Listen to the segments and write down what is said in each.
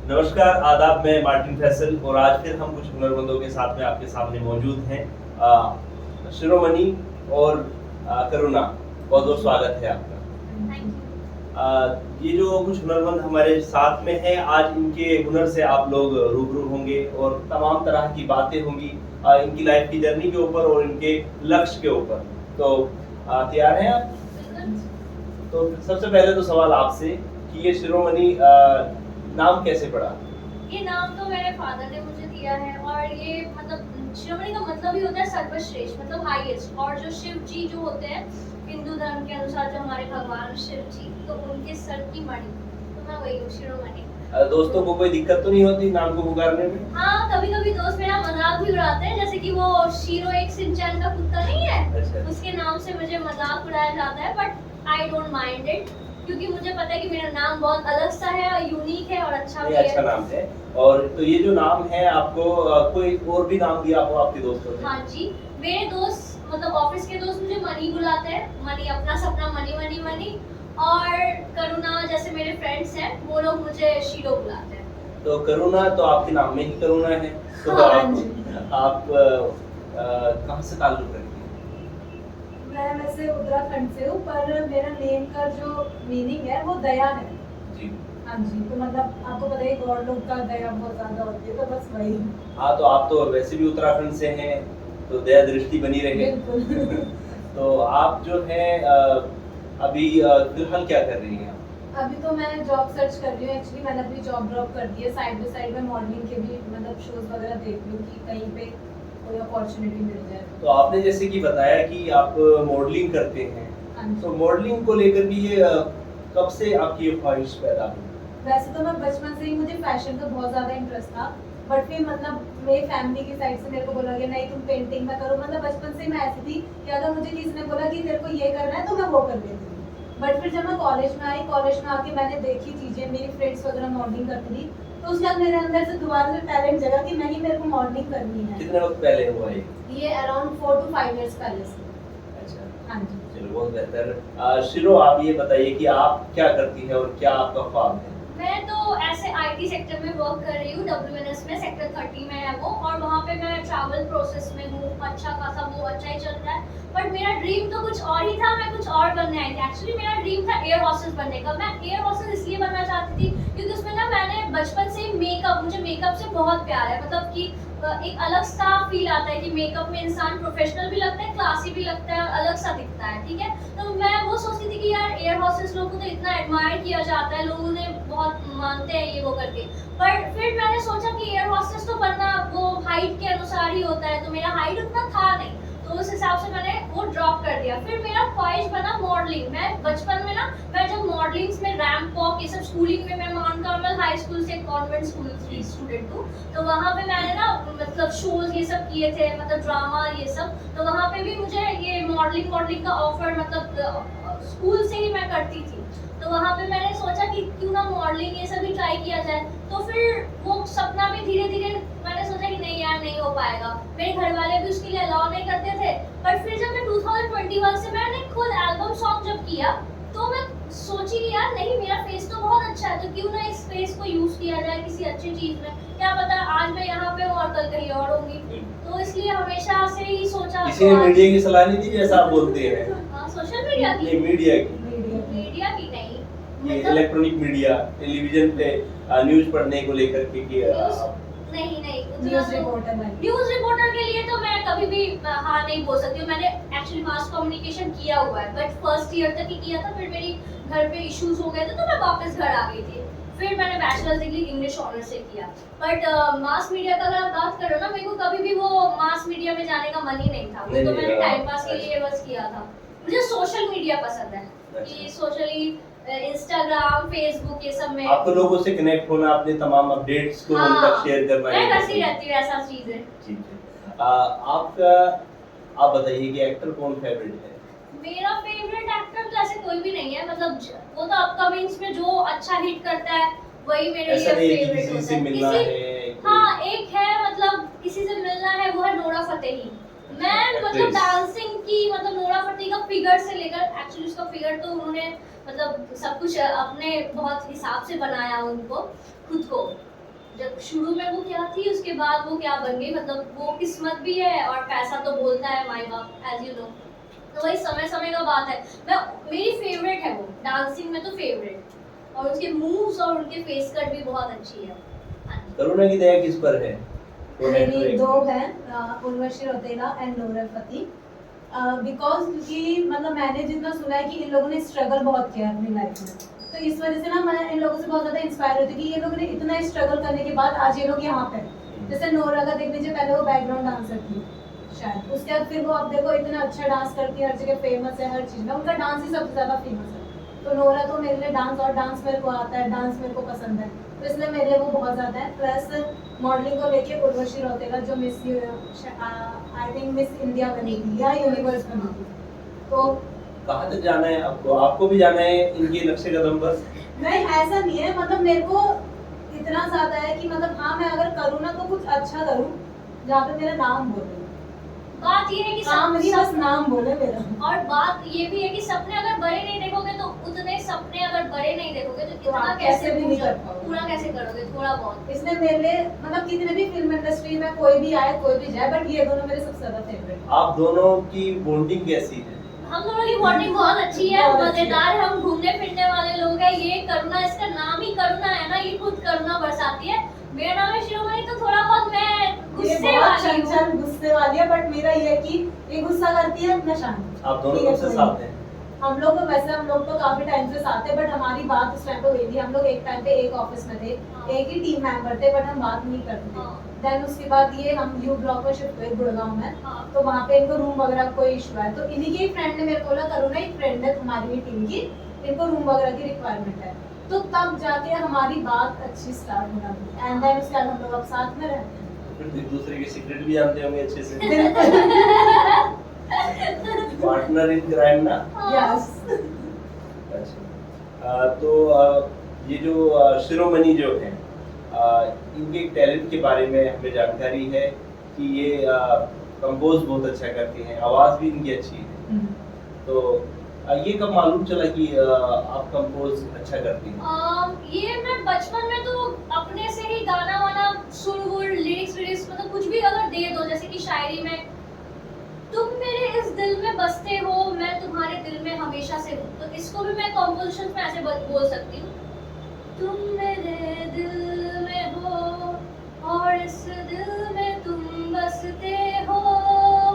नमस्कार, आदाब, मैं मार्टिन फैसल और आज फिर हम कुछ हुनरमंदों के साथ में आपके सामने मौजूद हैं। शिरोमणि और करुणा, बहुत-बहुत स्वागत है आपका। थैंक ये जो कुछ हुनरमंद हमारे साथ में हैं, आज इनके हुनर से आप लोग रूबरू होंगे और तमाम तरह की बातें होंगी इनकी लाइफ की जर्नी के ऊपर और इनके लक्ष्य के ऊपर। तो तैयार हैं आप? यू। तो सबसे पहले तो सवाल आपसे कि ये शिरोमणि नाम कैसे पड़ा? ये नाम तो मेरे फादर ने मुझे दिया है और ये मतलब शिरोमणि का मतलब ही होता है सर्वश्रेष्ठ, मतलब हाईएस्ट। और जो शिव जी जो होते हैं हिंदू धर्म के अनुसार, जो हमारे भगवान शिव जी, तो उनके सर की मणि, तो मैं वही हूँ, शिरोमणि। दोस्तों को कोई दिक्कत तो नहीं होती नाम को पुकारने में? हाँ, कभी कभी दोस्त मेरा मजाक भी उड़ाते हैं, जैसे कि वो शीरो एक सिंचैन का कुत्ता नहीं है, अच्छा। उसके नाम से मुझे मजाक उड़ाया जाता है, but I don't mind it, क्योंकि मुझे पता है कि मेरा नाम बहुत अलग सा है और यूनिक है और अच्छा भी नहीं, अच्छा है। नाम है। और तो ये जो नाम है आपको कोई और भी नाम दिया हो आपके दोस्तों ने? हाँ जी, मेरे दोस्त मतलब ऑफिस के दोस्त मुझे मनी बुलाते हैं, मनी अपना सपना, मनी मनी मनी। और करुणा जैसे मेरे फ्रेंड्स हैं, वो लोग मुझे शीरो बुलाते हैं। तो करुणा तो आपके नाम में ही करुणा है। तो हाँ आप कहाँ से ताल्लुक रखती हैं? मैं वैसे उत्तराखंड से हूँ, पर मेरा नेम का जो मीनिंग है वो दया है। जी। हाँ जी, तो मतलब आपको पता है गॉड लोग का दया बहुत ज्यादा होती है, तो बस वही। हाँ, तो आप तो वैसे भी उत्तराखंड से हैं, तो दया दृष्टि बनी रहे। बिल्कुल। तो आप जो है अभी फिलहाल क्या कर रही हैं आप? अभी तो मैं जॉब सर्च कर रही हूँ। एक्चुअली मैंने अपनी जॉब ड्रॉप कर दी है, साइड बाय साइड में मॉडलिंग के भी मतलब शोज वगैरह देख रही हूँ कि कहीं पे कोई अपॉर्चुनिटी मिल जाए। तो आपने जैसे कि बताया कि आप मॉडलिंग करते हैं, हाँ जी। तो मॉडलिंग को लेकर भी ये कब से आपकी ये ख्वाहिश पैदा हुई? वैसे तो मैं बचपन से ही, मुझे फैशन का बहुत ज्यादा इंटरेस्ट था, बट फिर मतलब मेरी फैमिली की साइड से मेरे को बोला गया नहीं तुम पेंटिंग में करो। मतलब बचपन से मैं ऐसी थी कि अगर मुझे किसी ने बोला कि तेरे को ये करना है तो मैं वो कर लेती थी। बट फिर जब मैं कॉलेज में आई, कॉलेज में आके मैंने देखी चीजें, मेरी फ्रेंड्स वगैरह मॉडलिंग करती थी, तो उसके बाद मेरे अंदर से दोबारा से टैलेंट जगा कि नहीं, मेरे को मॉडलिंग करनी है। कितने वक्त पहले हुआ ये? ये अराउंड 4 to 5 इयर्स पहले से। अच्छा, हाँ जी। चलो बहुत बेहतर। शिरो, आप ये बताइए कि आप क्या करती हैं और क्या आपका ख्वाब है? मैं तो ऐसे आईटी सेक्टर में वर्क कर रही हूँ, डब्ल्यूएनएस में, सेक्टर 30 में है वो, और वहाँ पे मैं ट्रैवल प्रोसेस में हूँ। अच्छा खासा वो अच्छा ही चल रहा है, बट मेरा ड्रीम तो कुछ और ही था, मैं कुछ और बनने आई थी। एक्चुअली मेरा ड्रीम था एयर हॉस्टेस बनने का। मैं एयर हॉस्टेस इसलिए बनना चाहती थी क्योंकि उसमें ना मैंने बचपन से ही मेकअप, मुझे मेकअप से बहुत प्यार है। मतलब कि एक अलग सा फील आता है कि मेकअप में इंसान प्रोफेशनल भी लगता है, क्लासी भी लगता है और अलग सा दिखता है, ठीक है। तो मैं वो सोचती थी कि यार एयर हॉस्टेस लोगों को तो इतना एडमायर किया जाता है, लोग उन्हें बहुत मानते हैं ये वो करके। पर फिर मैंने सोचा कि एयर हॉस्टेस तो बनना वो हाइट के अनुसार ही होता है, तो मेरा हाइट उतना था नहीं, तो उस हिसाब से मैंने वो ड्रॉप कर दिया। फिर मेरा ख्वाहिश बना मॉडलिंग। मैं बचपन में ना, मैं जब मॉडलिंग्स में रैंप वॉक ये सब स्कूलिंग में, मैं माउंट कार्मल हाई स्कूल से कॉन्वेंट स्कूल की स्टूडेंट हूँ, तो वहाँ पे मैंने ना मतलब शोज ये सब किए थे, मतलब ड्रामा ये सब। तो वहाँ पे भी मुझे ये मॉडलिंग का ऑफर, मतलब स्कूल से ही मैं करती थी। तो वहाँ पे मैंने सोचा कि क्यों ना मॉडलिंग ये सब भी ट्राई किया जाए। तो फिर वो सपना भी धीरे धीरे मैंने सोचा कि नहीं यार, नहीं हो पाएगा। मेरे घर वाले भी उसके लिए अलाउ नहीं करते थे। पर फिर जब मैं 2021 से मैंने खुद एल्बम सॉन्ग जब किया, तो मैं सोची कि यार नहीं, मेरा फेस तो बहुत अच्छा है, तो क्यों ना इस फेस को यूज किया जाए किसी अच्छी चीज में। क्या पता आज मैं यहाँ पे हूँ और कल कहीं और होंगी। तो इसलिए हमेशा से ही सोचा। किसी ने मीडिया की सलाह नहीं दी जैसा आप बोलते हैं? हाँ, सोशल मीडिया की, ये मीडिया की, मीडिया की नहीं, ये मतलब इलेक्ट्रॉनिक मीडिया, टेलीविजन पे न्यूज पढ़ने को लेकर के कि नहीं नहीं, न्यूज़ रिपोर्टर बनी। न्यूज रिपोर्टर के लिए तो मैं कभी भी हाँ नहीं बोल सकती हूँ। मैंने एक्चुअली मास कम्युनिकेशन किया हुआ है, बट फर्स्ट ईयर तक ही किया था। फिर मेरी घर पे इश्यूज हो गए थे, तो मैं वापस घर आ गई थी। फिर मैंने बैचलर्स डिग्री इंग्लिश ऑनर्स से किया। बट मास मीडिया का अगर बात करो ना, मेरे को कभी भी वो मास मीडिया में जाने का मन ही नहीं था। वो तो मैंने टाइम पास के लिए बस किया था। मुझे सोशल मीडिया पसंद है, कि सोशली इंस्टाग्राम, फेसबुक ये सब में आपको लोगों से कनेक्ट होना, अपने तमाम अपडेट्स को उन तक शेयर करना मैं है। करती रहती हूँ ऐसा चीजें। ठीक है। आपका, आप बताइए कि एक्टर कौन फेवरेट है? मेरा फेवरेट एक्टर तो ऐसे कोई भी नहीं है, मतलब वो तो अपकमिंग्स में जो अच्छा हिट करता है वही मेरे ऐसा लिए नहीं है कि फेवरेट किसी होता से है। मिलना किसी, है हाँ एक है, मतलब किसी से मिलना है, वो है नोरा फतेही। मैं मतलब Actress। डांसिंग की, मतलब नोरा फतेही का फिगर से लेकर, एक्चुअली उसका फिगर तो उन्होंने मतलब सब कुछ अपने बहुत हिसाब से बनाया उनको, खुद को। जब शुरू में वो क्या थी, उसके बाद वो क्या बन गई, मतलब वो किस्मत भी है और पैसा तो बोलता है माई बाप, एज यू नो। तो वही समय समय का बात है। मेरी फेवरेट है वो, डांसिंग में तो फेवरेट, और उसके मूव्स और उनके फेस कट भी बहुत अच्छी है। हाँ जी। करुणा की दया किस पर है? मेरी दो हैं, Urvashi Rautela and Noor Fateh. Because क्योंकि मतलब मैंने जितना सुना है कि इन लोगों ने स्ट्रगल बहुत किया है अपनी लाइफ में, तो इस वजह से ना मैं इन लोगों से बहुत ज़्यादा इंस्पायर होती हूँ कि ये लोगों ने इतना स्ट्रगल करने के बाद आज ये लोग यहाँ पे हैं। जैसे नोरा का देख लीजिए, पहले वो बैकग्राउंड डांसर थी शायद, उसके बाद फिर वो अब देखो इतना अच्छा डांस करती है, हर जगह फेमस है, हर चीज़ में उनका डांस ही सबसे ज़्यादा फेमस है। तो नोरा तो मेरे लिए डांस, और डांस मेरे को आता है, डांस मेरे को पसंद है, तो इसलिए मेरे लिए वो बहुत ज़्यादा है। प्लस मॉडलिंग को लेके उर्वशी रौतेला जो miss, I think miss India बनी थी या यूनिवर्स बनी थी, तो कहाँ तक जाना है आपको? आपको भी जाना है इनके नक्शे कदम पर? नहीं ऐसा नहीं है, मतलब मेरे को इतना ज्यादा है कि मतलब हाँ मैं अगर करूँ ना तो कुछ अच्छा करूँ जहाँ पे मेरा नाम बोले, बात ये है कि काम नहीं बस नाम बोले मेरा। और बात ये भी है कि सपने अगर बड़े नहीं देखोगे तो उतने सपने अगर बड़े नहीं देखोगे तो इतना आप कैसे कैसे भी नहीं कर पाओगे। पूरा कैसे करोगे, थोड़ा बहुत। इसलिए मेरे लिए मतलब कितने भी फिल्म इंडस्ट्री में कोई भी आए कोई भी जाए, बट ये दोनों मेरे सबसे ज्यादा फेवरेट। आप दोनों की बॉन्डिंग कैसी है? हम दोनों की बॉन्डिंग बहुत अच्छी है, बहुत अच्छी है। मजेदार, हम घूमने फिरने वाले लोग हैं। ये करुणा, इसका नाम ही करुणा है ना, ये खुद करुणा बरसाती है। मेरा नाम है शिरोमणि, तो थोड़ा बहुत मैं ये गुस्से बहुत वाली हूँ। चंचल गुस्से वाली है, बट मेरा ये है कि ये गुस्सा करती है मैं शांत। आप दोनों ठीक है, कब से कोई साथ नहीं। हैं? हम लोग तो वैसे हम लोग तो काफी टाइम से साथ है, बट हमारी बात उस टाइम पे हुई थी। हम लोग एक टाइम पे एक ऑफिस में थे, हाँ। एक ही टीम मेंबर थे, बट हम बात नहीं करते थे। हाँ। देन उसके बाद ये हम यू ब्लॉक में शिफ्ट हुए गुड़गांव में, हाँ। तो वहाँ पे इनको रूम वगैरह का कोई इशू है, तो इन्हीं के फ्रेंड ने मेरे को बोला करुणा एक फ्रेंड है तुम्हारी टीम की, इनको रूम वगैरह की रिक्वायरमेंट है, तो तब जाके हमारी बात अच्छी स्टार्ट होना थी। एंड देन उसके बाद हम लोग अब साथ में रहते हैं। फिर एक दूसरे के सीक्रेट भी जानते होंगे अच्छे से। बिल्कुल। पार्टनर इन क्राइम ना? यस। अच्छा। तो ये जो शिरोमणि जो है, इनके टैलेंट के बारे में हमें जानकारी है कि ये कंपोज बहुत अच्छा करती हैं, आवाज़ भी इनकी अच्छी है। तो ये कब मालूम चला कि आप कंपोज अच्छा करती हैं? ये मैं बचपन में तो अपने से ही गाना वाना सुन लिरिक्स मतलब कुछ भी अगर दे दो, जैसे कि शायरी में तुम मेरे इस दिल में बसते हो, मैं तुम्हारे दिल में हमेशा से हूँ, तो इसको भी मैं कंपोजिशन में ऐसे बोल सकती हूँ, तुम मेरे दिल में हो और इस दिल में तुम बसते हो,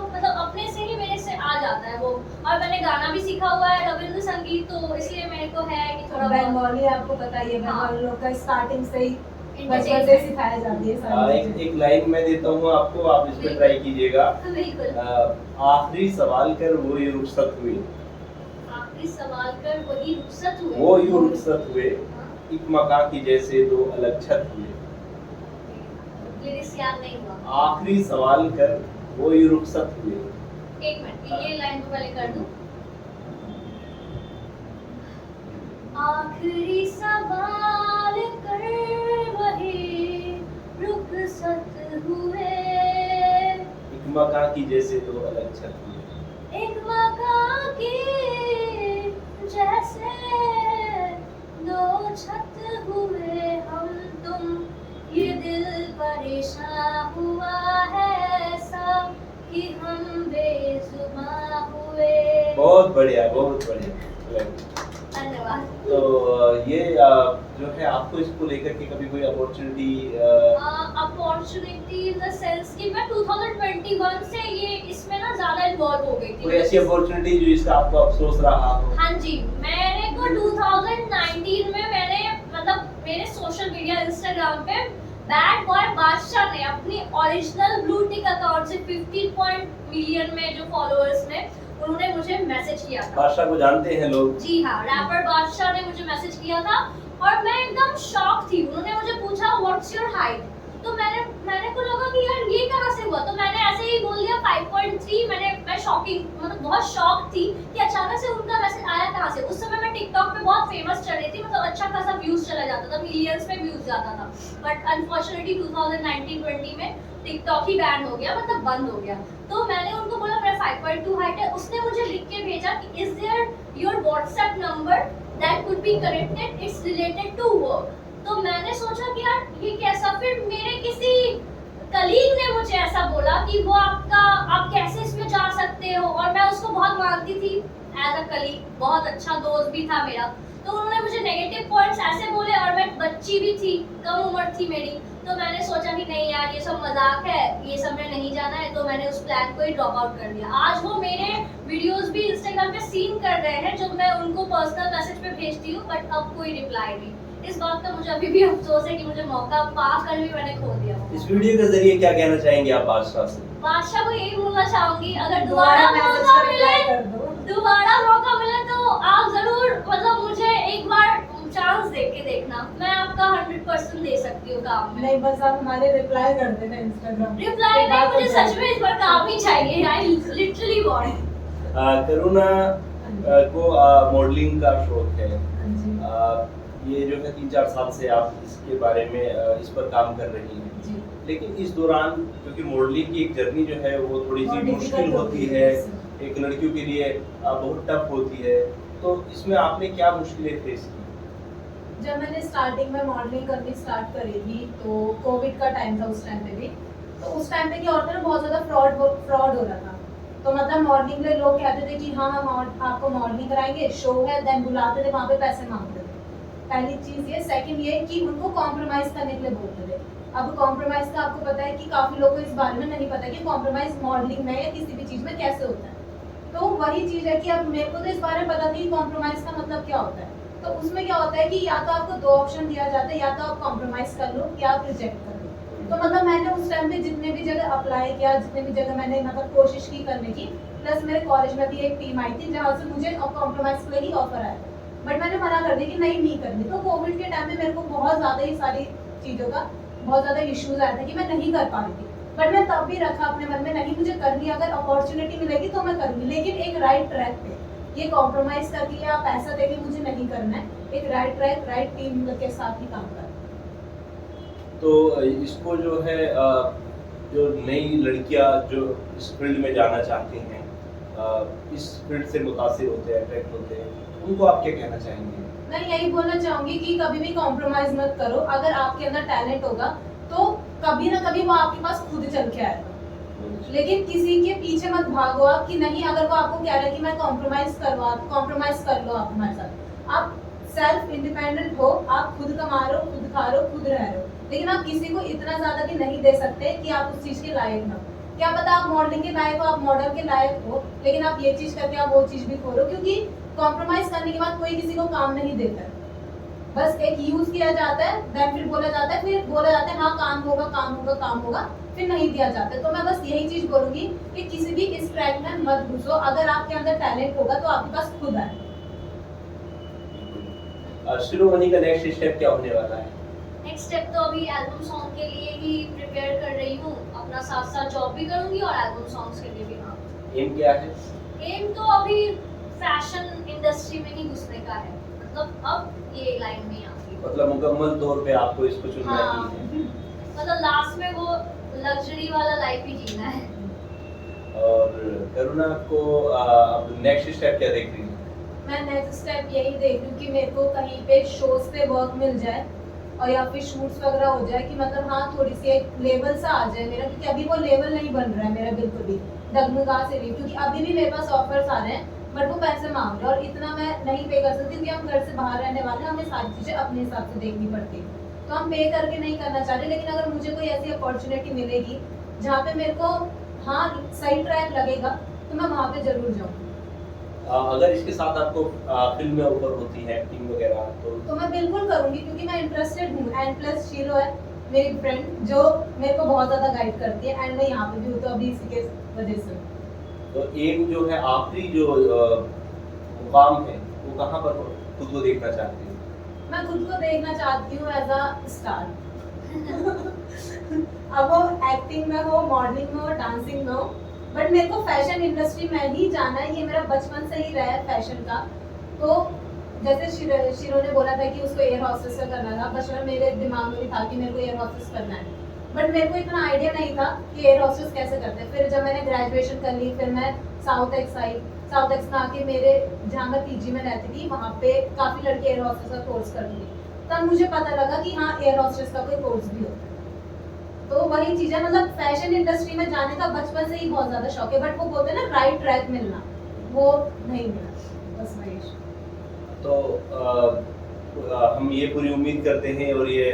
मतलब अपने से ही मेरे से आ जाता है वो। और मैंने गाना भी सीखा हुआ है रविंद्र संगीत, तो इसलिए मेरे को है कि थोड़ा बंगाली आपको पता ही है, बंगाली लोग का स्टार्टिंग से ही बचपन से entertainment। सिखाया जाती है सारी चीजें। एक लाइन मैं देता हूँ आपको, आप इस पे ट्राई कीजिएगा। बिल्कुल। आखिरी सवाल कर वो ये रुखसत हुए, आखिरी सवाल कर वही रुखसत हुए, वो यूं रुखसत हुए, हाँ, एक मकान की जैसे दो अलग छत हुए। लिरिक्स याद नहीं हुआ। आखिरी सवाल कर वो यूं रुखसत हुए। एक मिनट, ये लाइन को पहले कर दूं। आखिरी सवाल कर वही रुखसत हुए, एक मकान की जैसे दो अलग छत हुए। एक मकान की जैसे दो छत हुए हम तुम, ये दिल परेशान हुआ है ऐसा कि हम बेजुबां हुए। बहुत बढ़िया, बहुत बढ़िया। धन्यवाद। तो ये जो है, आपको इसको लेकर के कभी कोई opportunity? Opportunity in the sense कि मैं 2021 से ये इसमें ना ज्यादा इन्वॉल्व हो गई थी। कोई ऐसी अपॉर्चुनिटी जो इसका आपको अफसोस रहा हो? हाँ जी, मेरे को 2019 में मैंने मतलब मेरे सोशल मीडिया इंस्टाग्राम पे बैड बॉय बादशाह ने अपनी ओरिजिनल ब्लू टिक अकाउंट से 15 मिलियन में जो फॉलोअर्स ने, उन्होंने मुझे मैसेज किया था। बादशाह को जानते हैं लोग? जी हाँ, रैपर बादशाह ने मुझे मैसेज किया था और मैं एकदम शॉक थी। उन्होंने मुझे पूछा व्हाट्स योर हाइट, तो मैंने को लगा कि यार ये कहाँ से हुआ, तो मैंने ऐसे ही बोल दिया 5.3। मैं शॉकिंग मतलब बहुत शॉक थी कि अचानक से उनका मैसेज आया कहाँ से। उस समय मैं टिकटॉक पे बहुत फेमस चल रही थी, मतलब अच्छा खासा व्यूज चला जाता था, मिलियंस में व्यूज जाता था। बट अनफॉर्चुनेटली 2019-20 में टिकटॉक ही बैन हो गया, मतलब बंद हो गया। तो मैंने उनको बोला मेरा 5.2 हाइट है। उसने मुझे लिख के भेजा कि is there your WhatsApp number that could be connected, it's related to work. तो मैंने सोचा कि यार ये कैसा, फिर फिर मेरे किसी कलीग ने मुझे ऐसा बोला कि वो आप कैसे इसमें जा सकते हो, और मैं उसको बहुत मानती थी एज अ कलीग, बहुत अच्छा दोस्त भी था मेरा। तो उन्होंने मुझे नेगेटिव पॉइंट्स ऐसे बोले, और मैं बच्ची भी थी, कम उम्र थी मेरी, तो मैंने सोचा कि नहीं यार ये सब मजाक है, ये सब में नहीं जाना है, तो मैंने उस प्लान को ही ड्रॉप आउट कर दिया। आज वो मेरे वीडियोस भी इंस्टाग्राम पे सीन कर रहे हैं जो मैं उनको पर्सनल मैसेज पे भेजती हूँ, बट अब कोई रिप्लाई नहीं। इस बात का मुझे अभी भी अफसोस है कि मुझे मौका पाकर भी मैंने खो दिया। इस वीडियो के जरिए क्या कहना चाहेंगे आप बादशाह से? बादशाह को यही बोलना चाहूंगी, अगर दोबारा मौका मिले तो आप जरूर मतलब मुझे एक बार चांस दे के देखना, मैं आपका 100% दे सकती हूँ काम में। नहीं, बस आप हमारे रिप्लाई कर देना इंस्टाग्राम। रिप्लाई नहीं, मुझे सच में इस बार काम ही चाहिए, आई लिटरली वांट। करुणा को मॉडलिंग का शौक है। हाँ जी। ये जो है 3-4 साल से आप इसके बारे में इस पर काम कर रही हैं। जी। लेकिन इस दौरान क्योंकि मॉडलिंग की एक जर्नी जो है वो थोड़ी सी बहुत मुश्किल difficult होती होती है, है। एक लड़कियों के लिए बहुत टफ होती है, तो इसमें आपने क्या मुश्किलें फेस की? जब मैंने स्टार्टिंग में मॉडलिंग करनी स्टार्ट करी थी तो कोविड का टाइम था उस टाइम पे भी। तो उस टाइम पे क्या होता है ना, बहुत ज़्यादा फ्रॉड हो रहा था। तो मतलब मॉडलिंग में लोग कहते थे कि हाँ हम आपको मॉडलिंग कराएंगे, शो है, देन बुलाते थे, वहाँ पे पैसे मांगते थे। पहली चीज़ ये। सेकंड ये कि उनको कॉम्प्रोमाइज़ करने के लिए बोलते थे। अब कॉम्प्रोमाइज़ का आपको पता है कि काफ़ी लोगों को इस बारे में नहीं पता कि कॉम्प्रोमाइज़ मॉडलिंग में या किसी भी चीज़ में कैसे होता है। तो वही चीज़ है कि अब मेरे को तो इस बारे में पता थी कॉम्प्रोमाइज़ का मतलब क्या होता है। तो उसमें क्या होता है कि या तो आपको 2 ऑप्शन दिया जाता है, या तो आप कॉम्प्रोमाइज़ कर लो या आप रिजेक्ट कर लो। तो मतलब मैंने उस टाइम पे जितने भी जगह अप्लाई किया, जितने भी जगह मैंने मतलब कोशिश की करने की, प्लस मेरे कॉलेज में भी एक टीम आई थी जहाँ से मुझे कॉम्प्रोमाइज़ के लिए ही ऑफर आया था, बट मैंने मना कर दिया कि नहीं करनी। तो कोविड के टाइम में मेरे को बहुत ज़्यादा ही सारी चीज़ों का बहुत ज़्यादा इश्यूज आया था कि मैं नहीं कर पा रही थी, बट मैं तब भी रखा अपने मन में, नहीं मुझे करनी, अगर अपॉर्चुनिटी मिलेगी तो मैं करूँगी, लेकिन एक राइट ट्रैक पे। ये कॉम्प्रोमाइज़ करके या पैसा देके मुझे नहीं करना है, एक राइट ट्रैक, राइट टीम के साथ ही काम करना है। तो इसको जो है जो नई लड़कियां जो इस फील्ड में जाना चाहती हैं, इस फील्ड से मुतासिर होते हैं, अट्रैक्ट होते हैं, उनको आप क्या कहना चाहेंगे? मैं यही बोलना चाहूंगी कि कभी भी कॉम्प्रोमाइज मत करो। अगर आपके अंदर टैलेंट होगा तो कभी ना कभी वो आपके पास खुद चल के आएगा, लेकिन किसी के पीछे मत भागो आप कि नहीं, अगर वो आपको कह रहा है कि मैं कॉम्प्रोमाइज कर लो आप हमारे साथ। आप सेल्फ इंडिपेंडेंट हो, आप खुद कमा रहे हो, खुद खा रहे हो, खुद रह रहे हो, लेकिन आप किसी को इतना ज्यादा भी नहीं दे सकते कि आप उस चीज के लायक ना हो। क्या पता आप मॉडलिंग के लायक हो, आप मॉडल के लायक हो, लेकिन आप ये चीज करके आप वो चीज भी खो रहे हो, क्योंकि कॉम्प्रोमाइज करने के बाद कोई किसी को काम नहीं देता है। बस एक यूज किया जाता है, देन फिर बोला जाता है हाँ काम होगा, फिर नहीं दिया जाता। तो मैं बस यही चीज बोलूंगी कि किसी भी इस ट्रैक में मत घुसो। अगर आपके अंदर टैलेंट होगा तो आपके पास खुद आए। शिरोमणि का नेक्स्ट स्टेप क्या होने वाला है? नेक्स्ट स्टेप तो अभी एल्बम सॉन्ग के लिए ही प्रिपेयर कर रही हूँ, अपना साथ साथ जॉब भी करूंगी और एल्बम सॉन्ग्स के लिए भी। हाँ, एम क्या है? एम तो अभी फैशन इंडस्ट्री में ही घुसने का है, मतलब अब ये लाइन में आऊंगी। मतलब मुकम्मल तौर पे आपको इसको चुनना हाँ, ही है। मतलब लास्ट में वो लग्जरी वाला लाइफ ही जीना है। और करुणा को अब नेक्स्ट स्टेप क्या देख रही है? मैं नेक्स्ट स्टेप यही देख रही हूँ कि मेरे को कहीं पे शोज पे वर्क मिल जाए, और या फिर शूट्स वगैरह हो जाए कि मतलब हाँ थोड़ी सी एक लेवल सा आ जाए मेरा, क्योंकि अभी वो लेवल नहीं बन रहा है मेरा बिल्कुल भी, डगमगा से भी। क्योंकि अभी भी मेरे पास ऑफर्स आ रहे हैं, बट वो पैसे मांग रहे हैं और इतना मैं नहीं पे कर सकती, क्योंकि हम घर से बाहर रहने वाले हैं, हमें सारी चीज़ें अपने हिसाब से देखनी पड़ती है। तो हम पे करके नहीं करना चाहते, लेकिन अगर मुझे कोई ऐसी अपॉर्चुनिटी मिलेगी जहाँ पे मेरे को हाँ सही ट्रैक लगेगा तो मैं वहाँ पे जरूर जाऊँगी। अगर इसके साथ आपको फिल्म में ऑफर होती है, एक्टिंग वगैरह, तो मैं बिल्कुल करूँगी, क्योंकि मैं इंटरेस्टेड हूँ। एंड प्लस शीरो है मेरी फ्रेंड जो मेरे को बहुत ज़्यादा गाइड करती है, एंड मैं यहाँ पे भी हूँ तो अभी इसी के वजह से। तो एम जो है आखिरी जो मुकाम है वो कहाँ पर खुद को देखना चाहती है? मैं खुद को देखना चाहती हूँ एज अ स्टार। अब वो एक्टिंग में हो, मॉडलिंग में हो, डांसिंग में हो, बट मेरे को फैशन इंडस्ट्री में ही जाना है। ये मेरा बचपन से ही रहा है फैशन का। तो जैसे शिरो ने बोला था कि उसको एयर हॉस्टेस का करना था, बचपन मेरे दिमाग में भी था कि मेरे को एयर हॉस्टेस करना है, बट मेरे को इतना आइडिया नहीं था कि एयर हॉस्टेस कैसे करते हैं। फिर जब मैंने ग्रेजुएशन कर ली, फिर मैं साउथ एक्स में आके मेरे जहाँ मैं पीजी में रहती थी वहाँ पे काफ़ी लड़के एयर हॉस्टेस का कोर्स करती थी। तब मुझे पता लगा कि हाँ एयर हॉस्टेस का कोई कोर्स भी होता है। तो वही चीज है, मतलब फैशन इंडस्ट्री में जाने का बचपन से ही बहुत ज्यादा शौक है, बट वो बोलते हैं ना राइट ट्रैक मिलना, वो नहीं मिला, बस वही। तो हम ये पूरी उम्मीद करते हैं और ये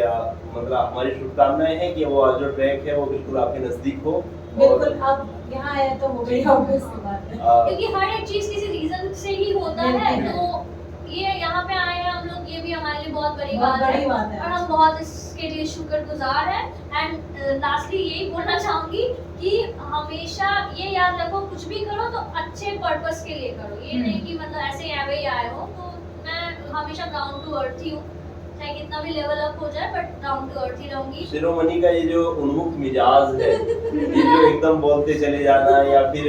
मतलब हमारी शुभकामनाएं हैं कि वो जो ट्रैक है वो बिल्कुल आपके नजदीक हो। बिल्कुल, अब यहाँ आए तो हो गई ऑब्वियस सी बात है। क्योंकि हर एक चीज किसी रीजन से ही होता है, बिल्कुल। तो ये यहाँ पे आए हैं हम लोग, ये भी हमारे लिए बहुत बड़ी बहुत बात बड़ी बात है। और हम बहुत इसके लिए शुक्रगुजार हैं। एंड लास्टली यही बोलना चाहूंगी कि हमेशा ये याद रखो, कुछ भी करो तो अच्छे पर्पस के लिए करो, ये नहीं कि मतलब ऐसे एवे ही आए हो। तो मैं हमेशा डाउन टू अर्थ ही हूँ, चाहे कितना भी लेवल अप हो जाए, बट डाउन टू अर्थ ही रहूंगी। शिरोमणि का ये जो उन्मुक्त मिजाज है, ये जो एकदम बोलते चले जाना या फिर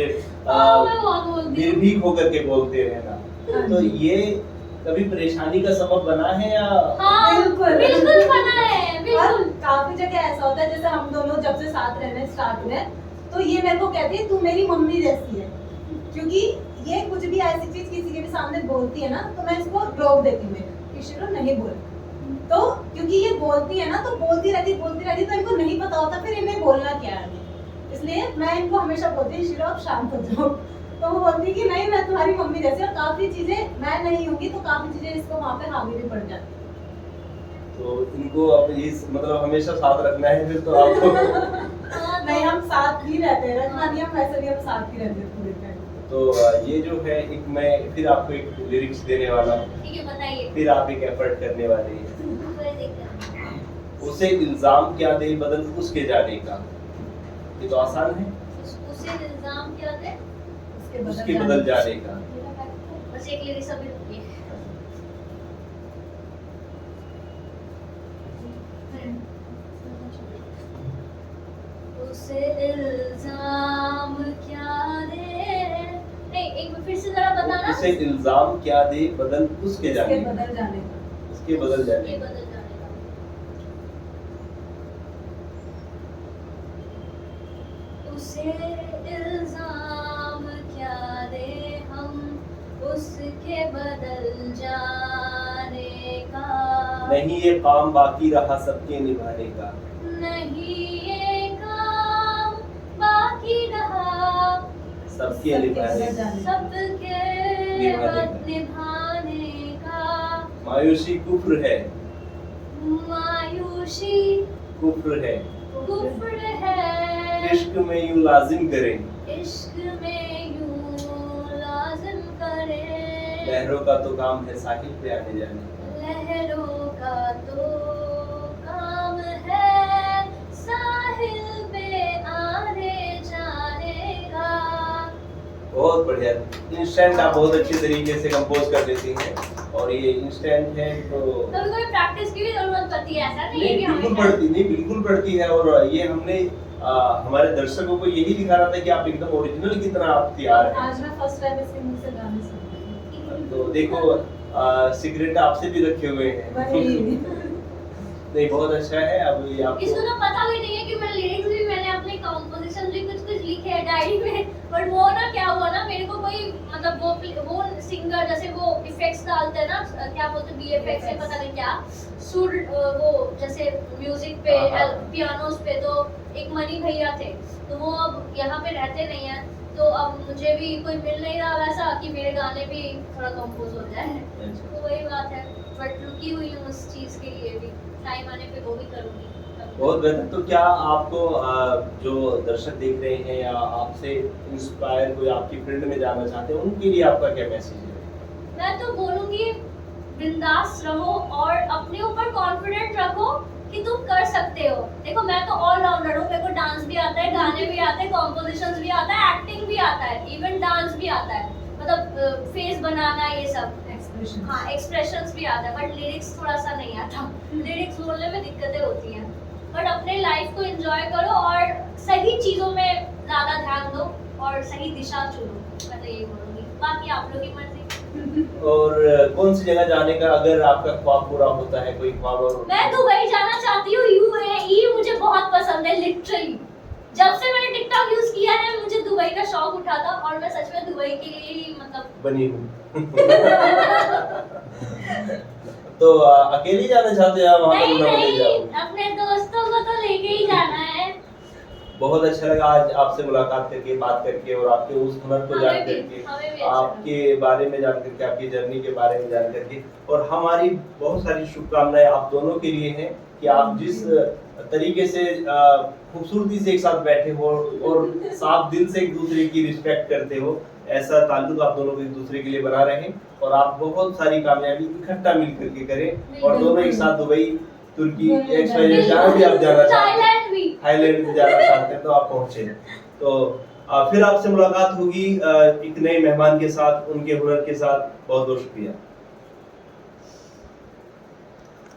मैं बहुत बोलती हूँ। निर्भीक होकर के बोलते रहना, तो ये कभी परेशानी का सबब बना है या? हाँ बिल्कुल। बिल्कुल बना है, और बिल्कुल। काफी जगह ऐसा होता है, जैसे हम दोनों जब से साथ रहने स्टार्ट हुए, तो ये मेरे को कहती है तू मेरी मम्मी जैसी है, क्योंकि ये कुछ भी ऐसी चीज किसी के भी सामने बोलती है ना, तो मैं इसको रोक देती हूँ कि शिरो नहीं बोल। तो क्योंकि ये बोलती है ना, तो बोलती रहती तो इनको नहीं पता होता फिर इन्हें बोलना क्या है, इसलिए मैं इनको हमेशा बोलती हूँ शिरो आप शांत हो जाओ। तो वो बोलती है कि नहीं मैं तुम्हारी मम्मी जैसी, और काफी चीजें मैं नहीं होंगी तो काफी चीजें इसको वहाँ पे हावी भी पड़ जाती है। तो इनको अब इस मतलब हमेशा साथ रखना है फिर तो आपको। हाँ, नहीं हम साथ ही रहते हैं, रखना नहीं, हम वैसे भी हम साथ ही रहते हैं पूरे टाइम। तो ये जो है एक मैं फिर आपको एक लिरिक्स देने वाला हूँ, ठीक है बताइए। फिर आप एक एफर्ट करने वाले हैं। कोई दिक्कत नहीं। उसे इल्जाम क्या दे बदल उसके जाने का, ये तो आसान है, उसे इल्जाम क्या दे उसके बदल जाने का। बस एक लिरिक्स अभी रुकिए। उसे इल्जाम क्या दे, नहीं एक बार फिर से जरा बताना। उसे इल्जाम क्या दे बदल उसके उसके जाने का, बदल जाने का। उसके बदल जाने ये का। बदल जाने का। उसे इल्जाम क्या दे हम उसके बदल जाने का, नहीं ये काम बाकी रहा सबके निभाने का। नहीं ये काम बाकी रहा सबके निभाने का। सबके निभाने का। मायूसी कुफ्र है, मायूसी कुफ्र है, कुफ्र है, इश्क में यूं लाजिम करें, इश्क में यूं लाजिम करे। लहरों का तो काम है साहिल पे आने जाने का। लहरों का तो काम है साहिल पे आने जाने का। बहुत बढ़िया, इंस्टेंट आप बहुत अच्छे तरीके से कंपोज कर देती हैं, और ये इंस्टेंट है तो कभी कभी प्रैक्टिस की भी जरूरत पड़ती है, ऐसा नहीं है कि बिल्कुल हमेशा। पड़ती नहीं, बिल्कुल पड़ती है। और ये हमने हमारे दर्शकों को यही दिखाना था कि आप एकदम ओरिजिनल की तरह आप तैयार हैं। आज मैं फर्स्ट टाइम इसके मुंह से गाने सुन रही हूँ। तो देखो सिगरेट आपसे भी रखे हुए हैं। वही। नहीं बहुत अच्छा है। अब ये आपको इसको तो पता भी नहीं है कि मैं लिरिक्स भी मैंने अपने कंपोजिशन भी कुछ कुछ लिखे हैं डायरी में, बट वो ना क्या हुआ ना, मेरे को कोई मतलब वो सिंगर जैसे वो इफेक्ट्स डालते हैं ना, क्या बोलते हैं वीएफएक्स है पता नहीं क्या, सुर वो जैसे म्यूजिक पे हाँ। पियानोस पे, तो एक मनी भैया थे, तो वो अब यहाँ पे रहते नहीं है, तो अब मुझे भी कोई मिल नहीं रहा वैसा कि मेरे गाने भी थोड़ा कंपोज हो जाए। अच्छा। तो वही बात है, बट रुकी हुई हूँ उस चीज के लिए भी, टाइम आने पे वो भी करूंगी। बहुत बेहतर। तो क्या आपको जो दर्शक देख रहे हैं या आपसे इंस्पायर कोई आपकी फील्ड में जाना चाहते हैं, उनके लिए आपका क्या मैसेज है? मैं तो बोलूंगी बिंदास रहो और अपने ऊपर कॉन्फिडेंट रखो कि तुम कर सकते हो। देखो मैं तो ऑलराउंडर हूँ, मेरे को डांस भी आता है, गाने भी आते हैं, कॉम्पोजिशंस भी आता है, एक्टिंग भी आता है, इवन डांस भी आता है, मतलब फेस बनाना ये सब, एक्सप्रेशन। हाँ एक्सप्रेशंस भी आता है, बट लिरिक्स थोड़ा सा नहीं आता। लिरिक्स बोलने में दिक्कतें होती हैं, बट अपने लाइफ को एंजॉय करो और सही चीजों में ज्यादा ध्यान दो और सही दिशा चुनो। मैं तो यही बोलूंगी, बाकी आप लोग की मर्जी। और कौन सी जगह जाने का अगर आपका ख्वाब पूरा होता है, कोई ख्वाब? और मैं दुबई जाना चाहती हूँ, यूएई मुझे बहुत पसंद है लिटरली। जब से मैंने टिकटॉक यूज किया है मुझे दुबई का शौक उठा था, और मैं सच में दुबई के लिए ही मतलब बनी हूँ। तो अकेले जाना चाहते हैं वहाँ पर? नहीं ना ले नहीं, जाओ। अपने दोस्तों को तो लेके ही जाना है। बहुत अच्छा लगा आज आपसे मुलाकात करके, बात करके और आपके उस हुनर को जान हमें भी करके, अच्छा आपके बारे में जान करके, आपकी जर्नी के बारे में जान करके। और हमारी बहुत सारी शुभकामनाएं आप दोनों के लिए हैं कि आप जिस तरीके से खूबसूरती से एक साथ बैठे हो और साफ दिल से एक दूसरे की रिस्पेक्ट करते हो, ऐसा ताल्लुक आप दोनों को एक दूसरे के लिए बना रहे और आप बहुत सारी कामयाबी इकट्ठा मिल करके करें और दोनों एक साथ दुबई, तुर्की, XYZ जहाँ भी आप जाना चाहते हैं, थाईलैंड भी। थाईलैंड भी जाना चाहते हैं तो आप पहुंचे। तो फिर आपसे मुलाकात होगी एक नए मेहमान के साथ, उनके हुनर के साथ। बहुत बहुत शुक्रिया।